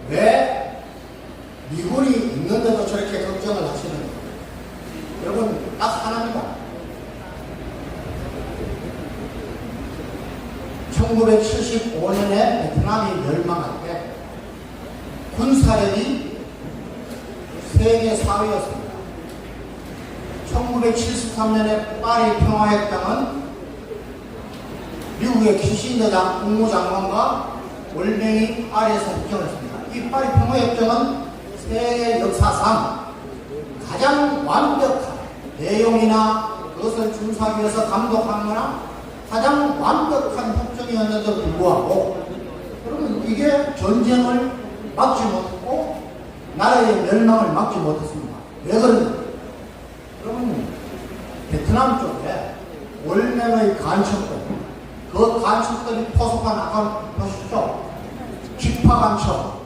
왜 미군이 있는데도 저렇게 걱정을 하시는가? 여러분 딱 하나입니다. 1975년에 베트남이 멸망할 때 군사력이 세계 4위였습니다. 1973년에 파리 평화협정은 미국의 키신더 국무장관과 월명이 파리에서 협정을 했습니다. 이 파리 평화협정은 세계 역사상 가장 완벽한 내용이나 그것을 준수하기 위해서 감독한 거나 가장 완벽한 협정이었는데도 불구하고 여러분 이게 전쟁을 막지 못했고 나라의 멸망을 막지 못했습니다. 왜 그런가? 여러분 베트남 쪽에 월명의 간첩들 그 간첩들이 포섭한 아까 보십시오. 직파 간첩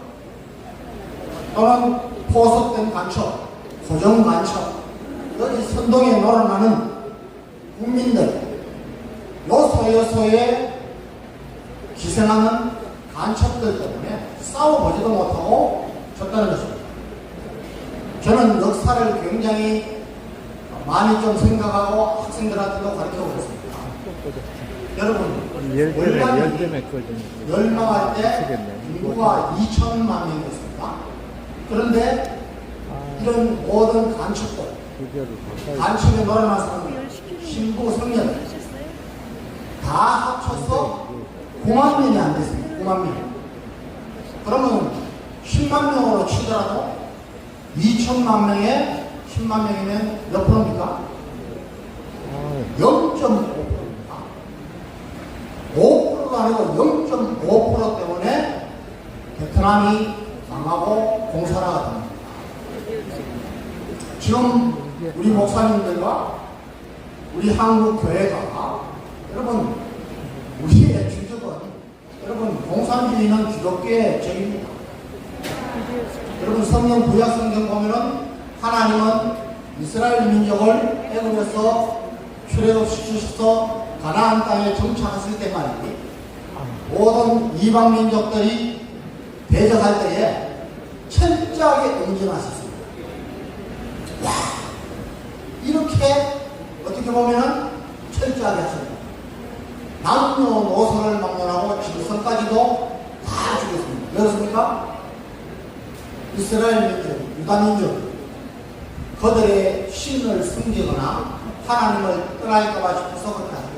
또는 포섭된 간첩 고정 간첩 여기 선동에 놀아나는 국민들 요소요소에 기생하는 간첩들 때문에 싸워보지도 못하고 졌다는 것입니다. 저는 역사를 굉장히 많이 좀 생각하고 학생들한테도 가르쳐보고 있습니다. 여러분, 월남이 멸망할 때 인구가 2천만 명이었습니다. 그런데 이런 모든 간첩들, 간첩에 놀아난 사람들, 신부, 성년 다 합쳐서 9만 명이 안 됐습니다. 9만 명. 그러면 10만 명으로 치더라도 2천만 명에 10만 명이면 몇 프로입니까? 0.5%입니다. 5%도 아니고 0.5% 때문에 베트남이 망하고 공산화가 됩니다. 지금 우리 목사님들과 우리 한국 교회가 여러분 우리의 주적은 여러분 공산주의는 기독교의 죄입니다. 여러분 성경 구약 성경 보면은 하나님은 이스라엘 민족을 애굽에서 출애굽시키셔서 가나안 땅에 정착했을 때 말이지 모든 이방 민족들이 대적할 때에 철저하게 응징하셨습니다. 와 이렇게 어떻게 보면은 철저하게 하십니다. 남녀노소를 막론하고 짐승까지도 다 죽였습니다. 왜 그렇습니까? 이스라엘 민족, 유다 민족 그들의 신을 숨기거나 하나님을 떠날까봐 싶어서 그렇게 합니다.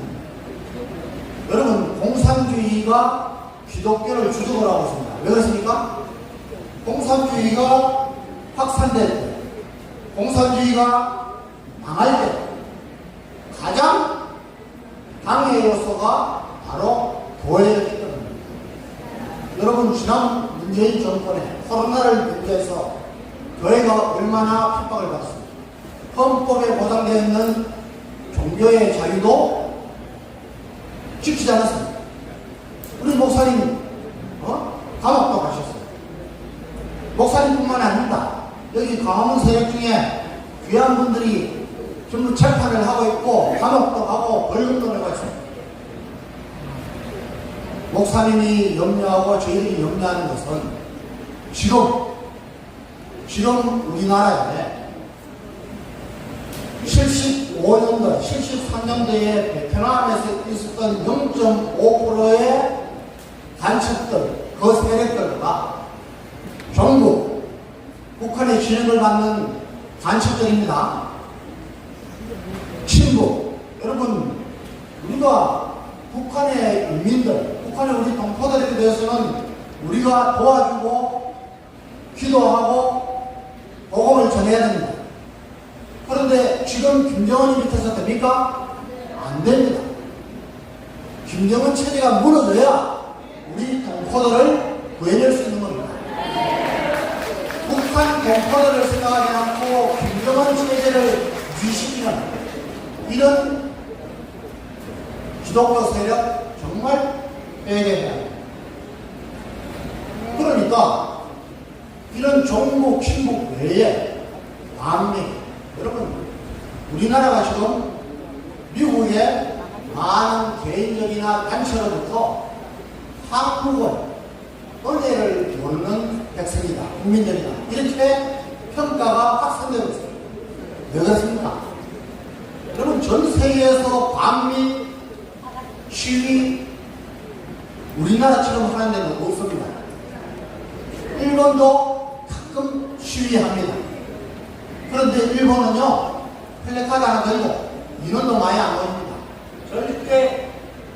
여러분 공산주의가 기독교를 주적을 하고 있습니다. 왜 그렇습니까? 공산주의가 확산될 때 공산주의가 망할 때 가장 방해 요소가 바로 교회였기 때문입니다. 여러분 지난 문재인 정권에 코로나를 문제해서 교회가 얼마나 핍박을 받았습니까? 헌법에 보장되어 있는 종교의 자유도 지키지 않았습니다. 우리 목사님 감옥도 가셨어요. 목사님뿐만 아닙니다. 여기 강화문 세력 중에 귀한 분들이 전부 재판을 하고 있고 감옥도 가고 벌금도 내고 있습니다. 목사님이 염려하고 저희들이 염려하는 것은 지금 지금 우리나라에 75년도, 73년도에 베트남에서 있었던 0.5%의 간첩들, 그 세력들과 중국, 북한의 지령을 받는 간첩들입니다. 친북, 여러분, 우리가 북한의 인민들, 북한의 우리 동포들에 대해서는 우리가 도와주고 기도하고 복음을 전해야 됩니다. 그런데 지금 김정은이 밑에서 됩니까? 안 됩니다. 김정은 체제가 무너져야 우리 동포들을 구해낼 수 있는 겁니다. 북한 동포들을 생각하지 않고 김정은 체제를 유지시키는 이런 기독교 세력 정말 빼내야 합니다. 그러니까 이런 종북, 친북 외에 반미, 여러분 우리나라가 지금 미국의 많은 개인적이나 단체로부터 한국은 은혜를 모르는 백성이다, 국민들이다, 이렇게 평가가 확산되고 있습니다. 왜 그렇습니까? 여러분 전 세계에서 반미 시위 우리나라처럼 하는 데는 없습니다. 일본도 가끔 시위합니다. 그런데 일본은요, 플래카드 하나 들고 인원도 많이 안 모입니다. 절대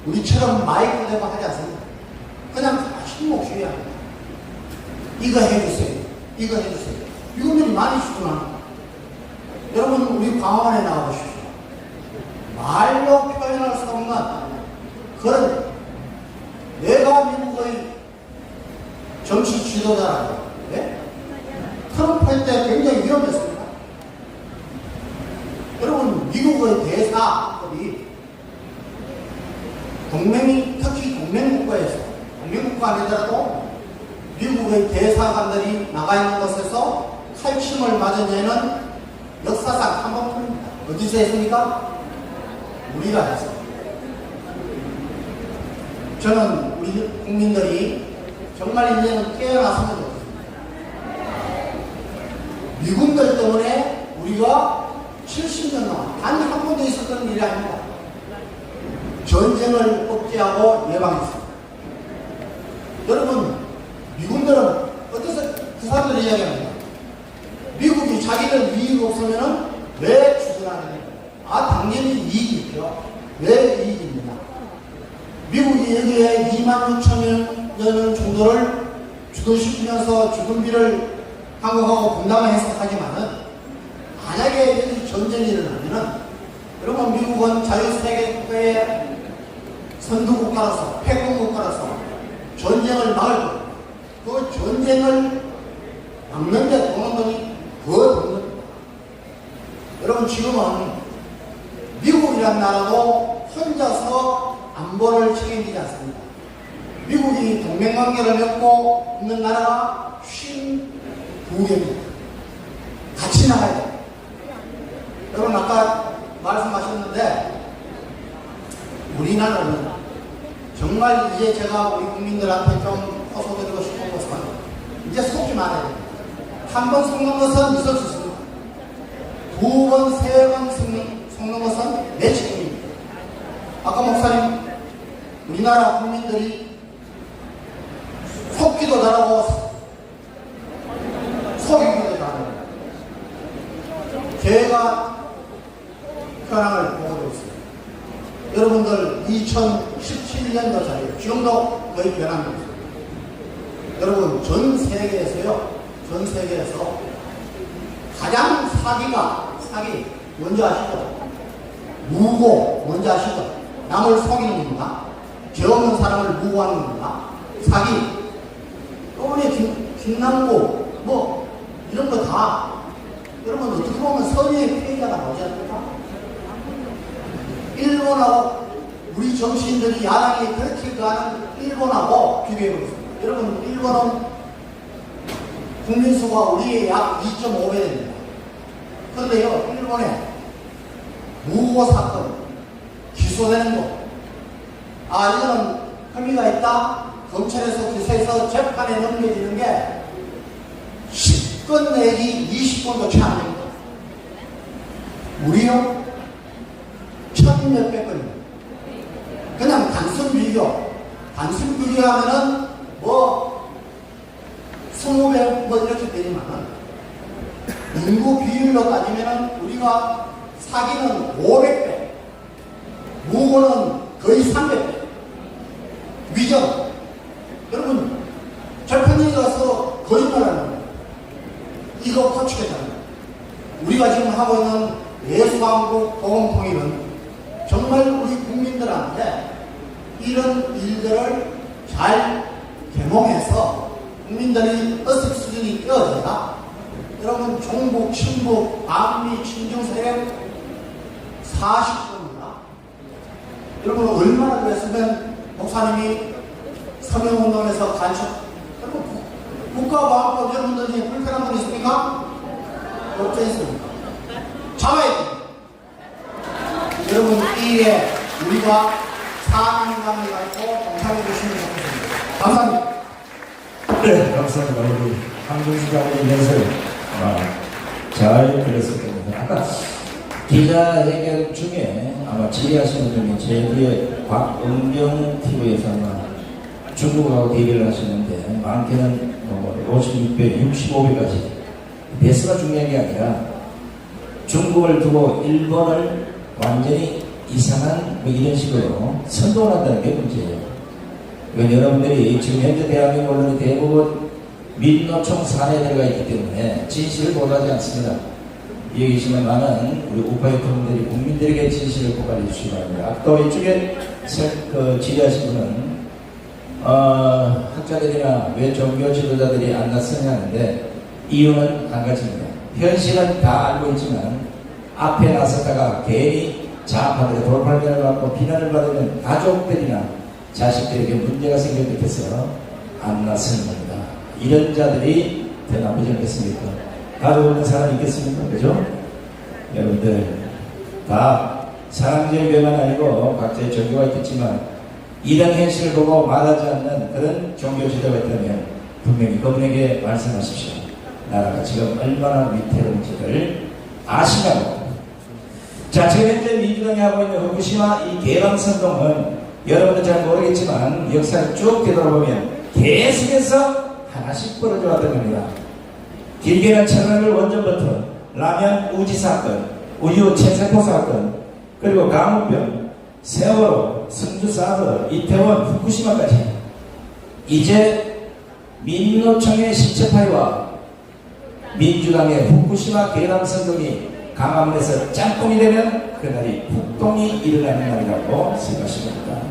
우리처럼 마이크 대고 하지 않습니다. 그냥 침묵 시위합니다. 이거 해주세요. 이거 해주세요. 미국들이 많이 주문합니다. 여러분 우리 광화문에 나와보십시오. 말로 표현할 수 없는 그런 내가 미국의 정치 지도자라고, 네? 트럼프 때 굉장히 위험했습니다. 여러분 미국의 대사들이 동맹이, 특히 동맹국가에서, 동맹국가 아니더라도 미국의 대사관들이 나가 있는 곳에서 칼침을 맞은 예는 역사상 한 번뿐입니다. 어디서 했습니까? 우리가 했습니다. 저는 우리 국민들이 정말 이제는 깨어났으면 좋겠습니다. 미군들 때문에 우리가 70년 동안 단 한 번도 있었던 일이 아닙니다. 전쟁을 억제하고 예방했습니다. 여러분, 미군들은 어디서 그 사람들이 이야기합니다. 미국이 자기들 이익이 없으면 왜 추진하느냐? 아, 당연히 이익이 있죠. 왜 이익입니다. 미국이 여기에 26,000년 정도를 주둔시키면서 주둔비를 한국하고 분담을 해서 하지만은 만약에 여기 전쟁이 일어나면은 여러분 미국은 자유세계국가의 선두국가로서 패권국가로서 전쟁을 막을 거예요. 그 전쟁을 막는데 도는 돈이 더 듭니다. 여러분 지금은 미국이란 나라도 혼자서 안보를 책임지지 않습니다. 미국이 동맹관계를 맺고 있는 나라가 52개입니다. 같이 나가야 돼요. 여러분 아까 말씀하셨는데 우리나라는 정말 이제 제가 우리 국민들한테 좀 호소드리고 싶은 것은 이제 속지 말아야 됩니다. 한 번 속는 것은 있을 수 있습니다. 두 번, 세 번 속는 것은 내 책임입니다. 아까 목사님, 우리나라 국민들이 속기도 잘하고 속이기도 잘합니다. 제가 현황을 보고 있습니다. 여러분들 2017년도 자리에 지금도 거의 변한 겁니다. 여러분 전 세계에서요, 전 세계에서 가장 사기 뭔지 아시죠? 무고 뭔지 아시죠? 남을 속이는 겁니다. 죄 없는 사람을 무고하는 겁니다. 사기. 또는 김남국 뭐 이런 거 다 여러분 어떻게 보면 선의의 피해자가 나오지 않습니까? 일본하고 우리 정치인들이 야당이 그렇게 가는 일본하고 비교해보겠습니다. 여러분 일본은 국민수가 우리의 약 2.5배 됩니다. 그런데요 일본에 무고 사건 기소되는 거, 아 이거는 혐의가 있다, 검찰에서 기소해서 재판에 넘겨지는 게 10건 10번 내지 20번도 채 안 됩니다. 우리요? 1000몇백 번입니다. 그냥 단순 비교하면은 뭐 20배 뭐 이렇게 되지만은 인구 비율로 따지면은 우리가 사기는 500배, 무고는 거의 300배. 위정. 여러분, 절판에 가서 거짓말하는 거예요. 이거 고치겠다는 거예요. 우리가 지금 하고 있는 예수왕국 보건통일은 정말 우리 국민들한테 이런 일들을 잘 개몽해서 국민들이 의식 수준이 뛰어져야 여러분 종북, 친북, 반미, 친중 세력 40%입니다. 여러분 얼마나 그랬으면 목사님이 서명운동에서 간첩 여러분 국가보안법 여러분들이 불편한 분 있습니까? 없지 있습니까? 잡아야 됩니다. 여러분 이 일에 우리가 사명감을 갖고 동참해 주시면 좋겠습니다. 감사합니다. 네, 감사합니다. 우리 한동수 장관님께서 잘 들었을 겁니다. 아까 기자회견 중에 아마 질의하시는 분이 제 뒤에 곽은경 TV에서 아마 중국하고 대결을 하시는데 많게는 56배, 65배까지 배수가 중요한 게 아니라 중국을 두고 일본을 완전히 이상한 뭐 이런 식으로 선동을 한다는 게 문제예요. 이건 여러분들이 지금 현재 대한민국 언론이 대부분 민노총 산에 들어가 있기 때문에 진실을 보도하지 않습니다. 여기 계시는 많은 우리 우파의 국민들이 국민들에게 진실을 고발해 주시기 바랍니다. 또 이쪽에 질의하신 분은 학자들이나 왜 종교 지도자들이 안 나서냐는데 이유는 한 가지입니다. 현실은 다 알고 있지만 앞에 나섰다가 괜히 좌파들의 돌팔면을 받고 비난을 받으면 가족들이나 자식들에게 문제가 생길 것 같아서 안 나서는 겁니다. 이런 자들이 더 나쁘지 않겠습니까? 가족 없는 사람이 있겠습니까? 그죠? 여러분들 다 사랑제의 배만 아니고 각자의 종교가 있겠지만 이런 현실을 보고 말하지 않는 그런 종교 지도가 있다면 분명히 그분에게 말씀하십시오. 나라가 지금 얼마나 위태로운지를 아시냐고. 자, 지금 현재 민주당이 하고 있는 후쿠시마 이 개방선동은 여러분들 잘 모르겠지만 역사를 쭉 되돌아보면 계속해서 하나씩 벌어져 왔던 겁니다. 길게는 1000년을 원전부터 라면 우지 사건, 우유 체세포 사건, 그리고 강우병, 세월호, 성주 사드, 이태원, 후쿠시마까지 이제 민노총의 시체파이와 민주당의 후쿠시마 개방선동이 강화문에서 짬뽕이 되면 그날이 폭동이 일어나는 날이라고 생각하시면 됩니다.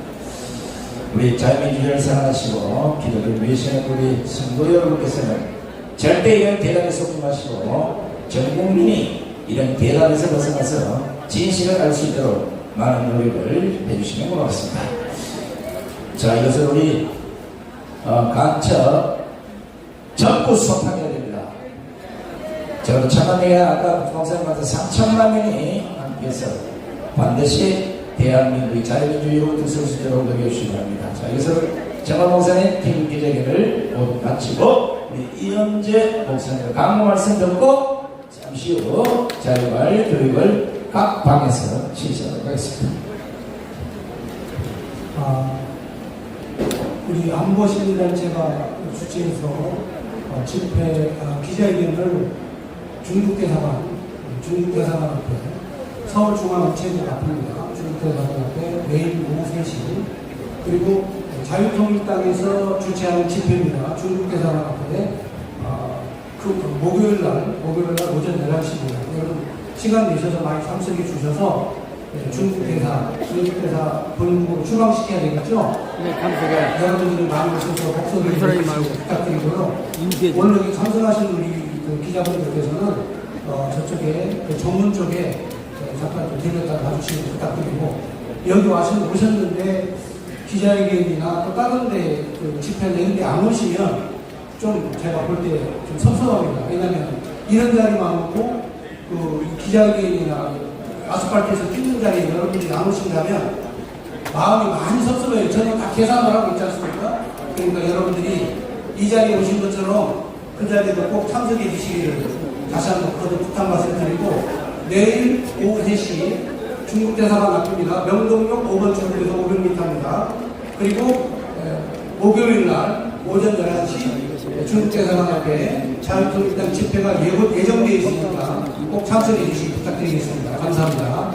우리 자유민주주의를 사랑하시고 기독교를 위해서는 우리 성도 여러분께서는 절대 이런 대단에 속지 마시고 전 국민이 이런 대단에서 벗어나서 진실을 알 수 있도록 많은 노력을 해주시면 고맙습니다. 자, 이것을 우리 간첩 전부 소탕해야 됩니다. 저는 천만명이 아까 목사님한테 3천만 명이 함께해서 반드시 대한민국의 자유민주주의로 설 수 있도록 노력해주시기 바랍니다. 자, 이것을 정말 목사님 TV 기자회견을 모두 마치고 우리 이현재 목사님의 강무 말씀 듣고 잠시 후 자유말 교육을 각 방에서 실시하도록 하겠습니다. 우리 안보시민단체가 주최해서 집회 기자회견을 중국대사관 앞에 서울중앙우체국 앞입니다. 중국대사관 앞에 내일 오후 3시 그리고 자유통일당에서 주최하는 집회입니다. 중국대사관 앞에 목요일날 오전 11시입니다. 여러분 시간 내셔서 많이 참석해 주셔서 중국대사 본국으로 출방시켜야 되겠죠? 네, 참석해. 여러분들이 많이 오셔서 목소리를 부탁드리고요. 오늘 여기 참석하신 우리 기자분들께서는 저쪽에 전문 쪽에 잠깐 좀 들렸다 봐주시면 부탁드리고 여기 오셨는데 기자회견이나 또 다른 데 집회 내는데 안 오시면 좀 제가 볼 때 좀 섭섭합니다. 왜냐면 이런 자리 많고 기자회견이나 아스팔트에서 뛰는 자리에 여러분들이 안 오신다면 마음이 많이 섭섭해요. 저는 다 계산을 하고 있지 않습니까? 그러니까 여러분들이 이 자리에 오신 것처럼 그 자리에도 꼭 참석해 주시기를 다시 한번 거듭 부탁 말씀드리고, 내일 오후 3시 중국 대사관 앞입니다. 명동역 5번 출구에서 500m입니다. 그리고 목요일 날 오전 11시 중국 대사관 앞에 자유통일당 집회가 예정되어 있으니까 꼭 참석해 주시기 부탁드리겠습니다. 감사합니다.